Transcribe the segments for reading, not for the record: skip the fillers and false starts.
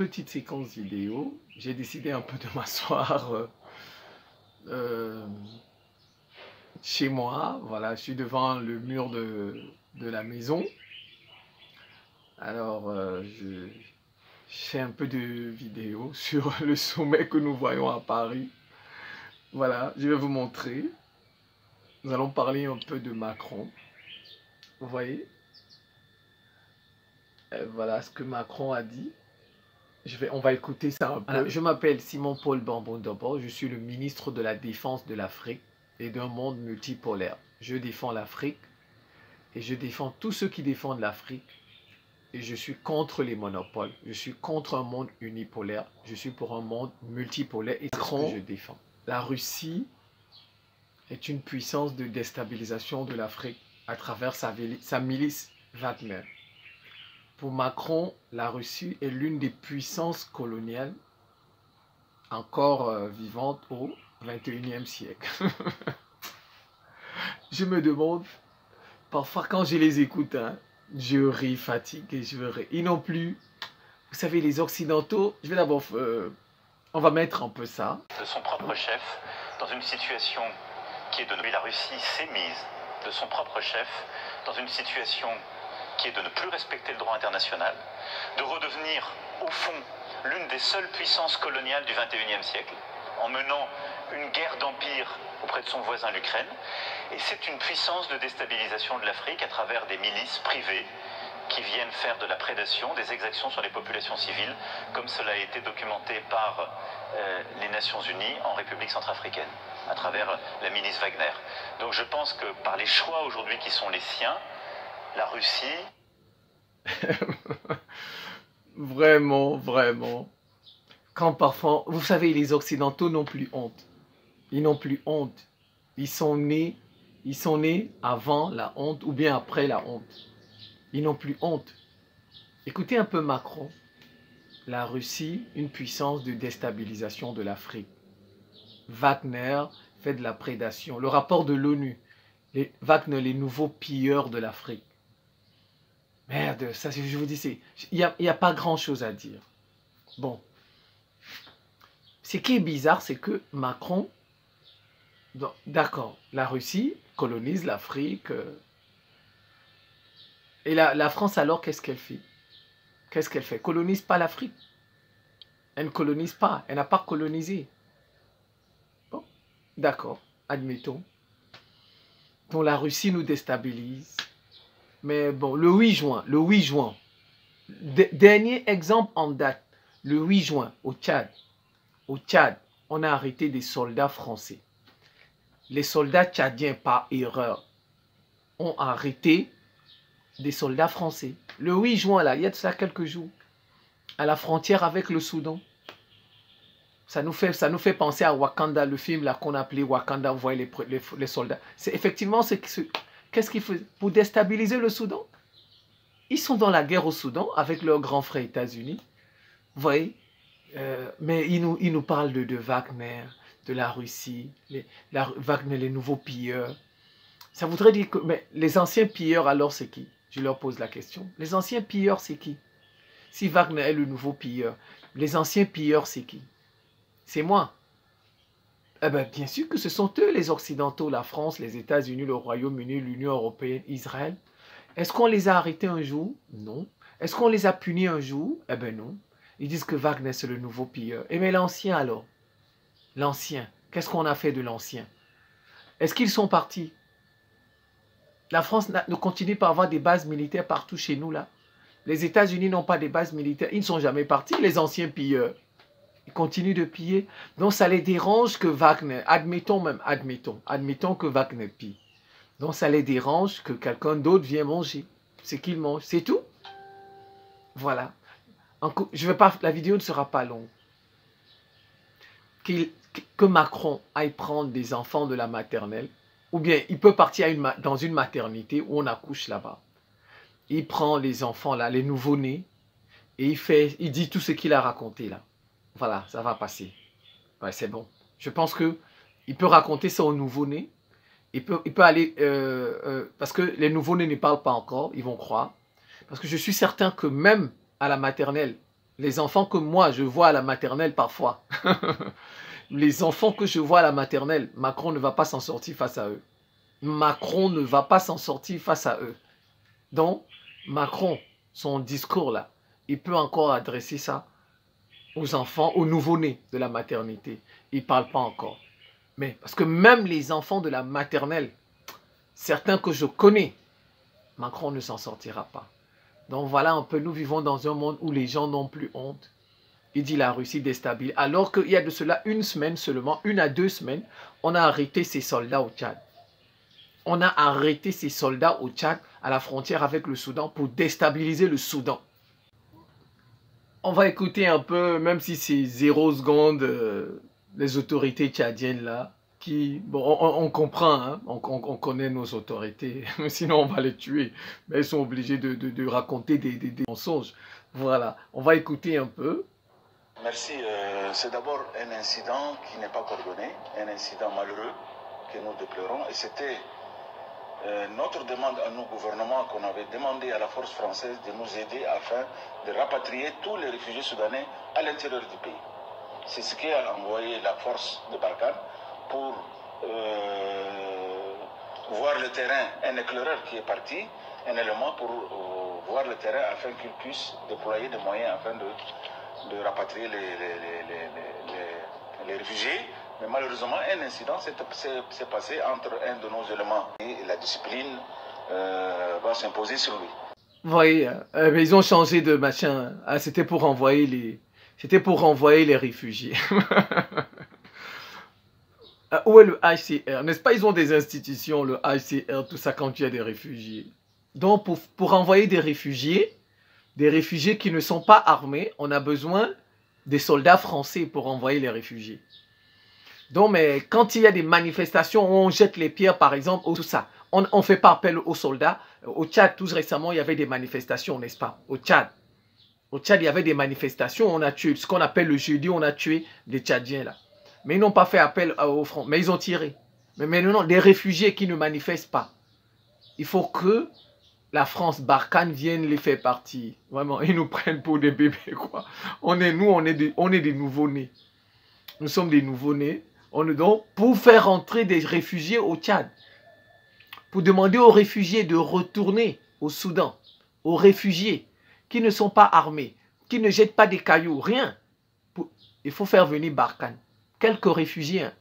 petite séquence vidéo. J'ai décidé un peu de m'asseoir chez moi. Voilà, je suis devant le mur de la maison. Alors, je fais un peu de vidéo sur le sommet que nous voyons à Paris. Voilà, je vais vous montrer. Nous allons parler un peu de Macron. Vous voyez? Voilà ce que Macron a dit. On va écouter ça un peu. Voilà, je m'appelle Simon-Paul Bambon-Dobo. Je suis le ministre de la Défense de l'Afrique et d'un monde multipolaire. Je défends l'Afrique et je défends tous ceux qui défendent l'Afrique. Et je suis contre les monopoles. Je suis contre un monde unipolaire. Je suis pour un monde multipolaire et c'est ce que je défends. La Russie est une puissance de déstabilisation de l'Afrique à travers sa milice Wagner. Pour Macron, la Russie est l'une des puissances coloniales encore vivantes au XXIe siècle. Je me demande, parfois quand je les écoute, hein, je ris fatigué, je ris. Ils n'ont plus, vous savez, les Occidentaux, je vais d'abord, on va mettre un peu ça. De son propre chef, dans une situation qui est de la Russie s'est mise de son propre chef, dans une situation qui est de ne plus respecter le droit international, de redevenir, au fond, l'une des seules puissances coloniales du XXIe siècle, en menant une guerre d'empire auprès de son voisin l'Ukraine. Et c'est une puissance de déstabilisation de l'Afrique à travers des milices privées qui viennent faire de la prédation, des exactions sur les populations civiles, comme cela a été documenté par les Nations Unies en République centrafricaine, à travers la milice Wagner. Donc je pense que par les choix aujourd'hui qui sont les siens, la Russie... Vraiment, vraiment. Quand parfois, vous savez, les Occidentaux n'ont plus honte. Ils n'ont plus honte. Ils sont nés avant la honte ou bien après la honte. Ils n'ont plus honte. Écoutez un peu Macron. La Russie, une puissance de déstabilisation de l'Afrique. Wagner fait de la prédation. Le rapport de l'ONU. Wagner, les nouveaux pilleurs de l'Afrique. Merde, ça, je vous dis, il n'y a pas grand-chose à dire. Bon. Ce qui est bizarre, c'est que Macron, d'accord, la Russie colonise l'Afrique. Et la France, alors, qu'est-ce qu'elle fait? Qu'est-ce qu'elle fait? Colonise pas l'Afrique. Elle ne colonise pas. Elle n'a pas colonisé. Bon, d'accord, admettons. Donc la Russie nous déstabilise. Mais bon, le 8 juin, dernier exemple en date, le 8 juin, au Tchad, on a arrêté des soldats français. Les soldats tchadiens, par erreur, ont arrêté des soldats français. Le 8 juin, là, il y a de ça quelques jours, à la frontière avec le Soudan. Ça nous fait penser à Wakanda, le film là qu'on appelait Wakanda, vous voyez les soldats. C'est effectivement qu'est-ce qu'ils font pour déstabiliser le Soudan? Ils sont dans la guerre au Soudan avec leurs grands frères États-Unis. Vous voyez? Mais ils nous parlent de Wagner, de la Russie, Wagner, les nouveaux pilleurs. Ça voudrait dire que mais les anciens pilleurs, alors c'est qui? Je leur pose la question. Les anciens pilleurs, c'est qui? Si Wagner est le nouveau pilleur, les anciens pilleurs, c'est qui? C'est moi. Eh bien, bien sûr que ce sont eux, les Occidentaux, la France, les États-Unis, le Royaume-Uni, l'Union européenne, Israël. Est-ce qu'on les a arrêtés un jour? Non. Est-ce qu'on les a punis un jour? Eh bien non. Ils disent que Wagner, c'est le nouveau pilleur. Et mais l'ancien alors? L'ancien. Qu'est-ce qu'on a fait de l'ancien? Est-ce qu'ils sont partis? La France ne continue pas à avoir des bases militaires partout chez nous là. Les États-Unis n'ont pas de bases militaires. Ils ne sont jamais partis, les anciens pilleurs. Ils continuent de piller. Donc ça les dérange que Wagner, admettons que Wagner pille. Donc ça les dérange que quelqu'un d'autre vienne manger. C'est qu'il mange, c'est tout. Voilà. La vidéo ne sera pas longue. Que Macron aille prendre des enfants de la maternelle, ou bien il peut partir dans une maternité où on accouche là-bas. Il prend les enfants là, les nouveau-nés, et il dit tout ce qu'il a raconté là. Voilà, ça va passer. Ouais, c'est bon. Je pense qu'il peut raconter ça aux nouveau-nés. Il peut aller... parce que les nouveau-nés ne parlent pas encore, ils vont croire. Parce que je suis certain que même à la maternelle, Les enfants que moi, je vois à la maternelle parfois. Les enfants que je vois à la maternelle, Macron ne va pas s'en sortir face à eux. Macron ne va pas s'en sortir face à eux. Donc, Macron, son discours là, il peut encore adresser ça aux enfants, aux nouveau-nés de la maternité. Il ne parle pas encore. Mais parce que même les enfants de la maternelle, certains que je connais, Macron ne s'en sortira pas. Donc voilà un peu, nous vivons dans un monde où les gens n'ont plus honte. Il dit la Russie déstabilise. Alors qu'il y a de cela une semaine seulement, 1 à 2 semaines, on a arrêté ses soldats au Tchad. On a arrêté ces soldats au Tchad, à la frontière avec le Soudan, pour déstabiliser le Soudan. On va écouter un peu, même si c'est 0 seconde, les autorités tchadiennes là, qui, bon, on comprend, hein, on connaît nos autorités, sinon on va les tuer. Mais elles sont obligées de raconter des mensonges. Voilà, on va écouter un peu. Merci. C'est d'abord un incident qui n'est pas coordonné, un incident malheureux que nous déplorons. Et c'était notre demande à nos gouvernements qu'on avait demandé à la force française de nous aider afin de rapatrier tous les réfugiés soudanais à l'intérieur du pays. C'est ce qui a envoyé la force de Barkhane pour voir le terrain, un éclaireur qui est parti, un élément pour voir le terrain afin qu'il puisse déployer des moyens afin de rapatrier les réfugiés. Mais malheureusement, un incident s'est passé entre un de nos éléments et la discipline va s'imposer sur lui. Vous voyez, ils ont changé de machin. Ah, c'était pour renvoyer les réfugiés. Où est le HCR? N'est-ce pas, ils ont des institutions, le HCR, tout ça, quand il y a des réfugiés. Donc, pour envoyer des réfugiés qui ne sont pas armés, on a besoin des soldats français pour envoyer les réfugiés. Donc, mais quand il y a des manifestations où on jette les pierres, par exemple, ou tout ça, on ne fait pas appel aux soldats. Au Tchad, tout récemment, il y avait des manifestations, n'est-ce pas? Au Tchad, il y avait des manifestations, on a tué, ce qu'on appelle le jeudi, on a tué des Tchadiens, là. Mais ils n'ont pas fait appel aux fronts, mais ils ont tiré. Mais non, des réfugiés qui ne manifestent pas. Il faut que la France, Barkhane, vienne les faire partir. Vraiment, ils nous prennent pour des bébés, quoi. On est des nouveaux-nés. Nous sommes des nouveaux-nés. Donc, pour faire entrer des réfugiés au Tchad, pour demander aux réfugiés de retourner au Soudan, aux réfugiés qui ne sont pas armés, qui ne jettent pas des cailloux, rien. Il faut faire venir Barkhane. Quelques réfugiés. Hein.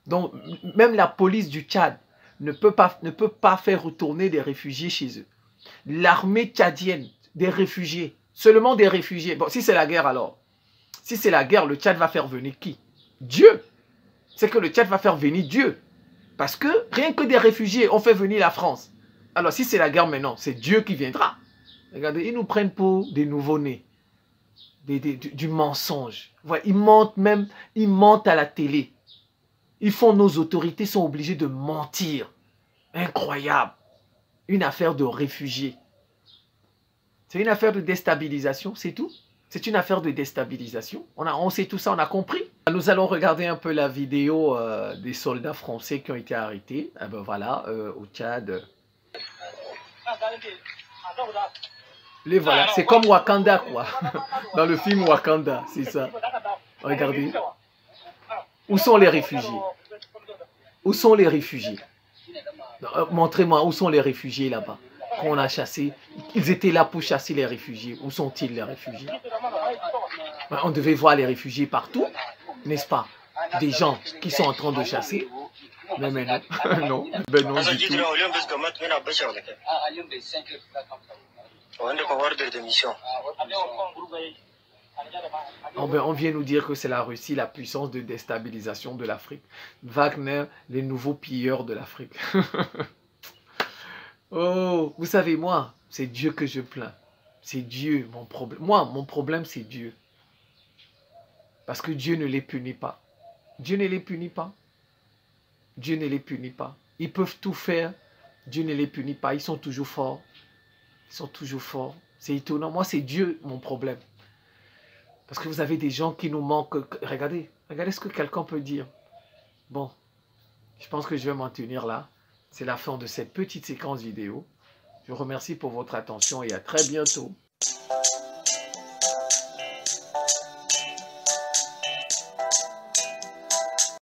Donc, même la police du Tchad ne peut pas faire retourner des réfugiés chez eux. L'armée tchadienne, des réfugiés, seulement des réfugiés. Bon, si c'est la guerre alors, si c'est la guerre, le Tchad va faire venir qui? Dieu. C'est que le Tchad va faire venir Dieu. Parce que rien que des réfugiés ont fait venir la France. Alors si c'est la guerre maintenant, c'est Dieu qui viendra. Regardez, ils nous prennent pour des nouveaux-nés. Du mensonge. Ouais, ils mentent à la télé. Nos autorités sont obligées de mentir. Incroyable. Une affaire de réfugiés. C'est une affaire de déstabilisation, c'est tout. C'est une affaire de déstabilisation. On sait tout ça, on a compris. Nous allons regarder un peu la vidéo des soldats français qui ont été arrêtés. Eh ben voilà, au Tchad. Les voilà, c'est comme Wakanda, quoi. Dans le film Wakanda, c'est ça. Regardez. Où sont les réfugiés? Où sont les réfugiés? Montrez-moi, où sont les réfugiés là-bas? Qu'on a chassés. Ils étaient là pour chasser les réfugiés. Où sont-ils les réfugiés? On devait voir les réfugiés partout, n'est-ce pas? Des gens qui sont en train de chasser. Mais non, non, ben non du tout. On vient nous dire que c'est la Russie, la puissance de déstabilisation de l'Afrique. Wagner, les nouveaux pilleurs de l'Afrique. Oh, vous savez, moi, c'est Dieu que je plains. C'est Dieu, mon problème. Moi, mon problème, c'est Dieu. Parce que Dieu ne les punit pas. Dieu ne les punit pas. Dieu ne les punit pas. Ils peuvent tout faire. Dieu ne les punit pas. Ils sont toujours forts. Ils sont toujours forts. C'est étonnant. Moi, c'est Dieu, mon problème. Parce que vous avez des gens qui nous manquent. Regardez ce que quelqu'un peut dire. Bon, je pense que je vais m'en tenir là. C'est la fin de cette petite séquence vidéo. Je vous remercie pour votre attention et à très bientôt.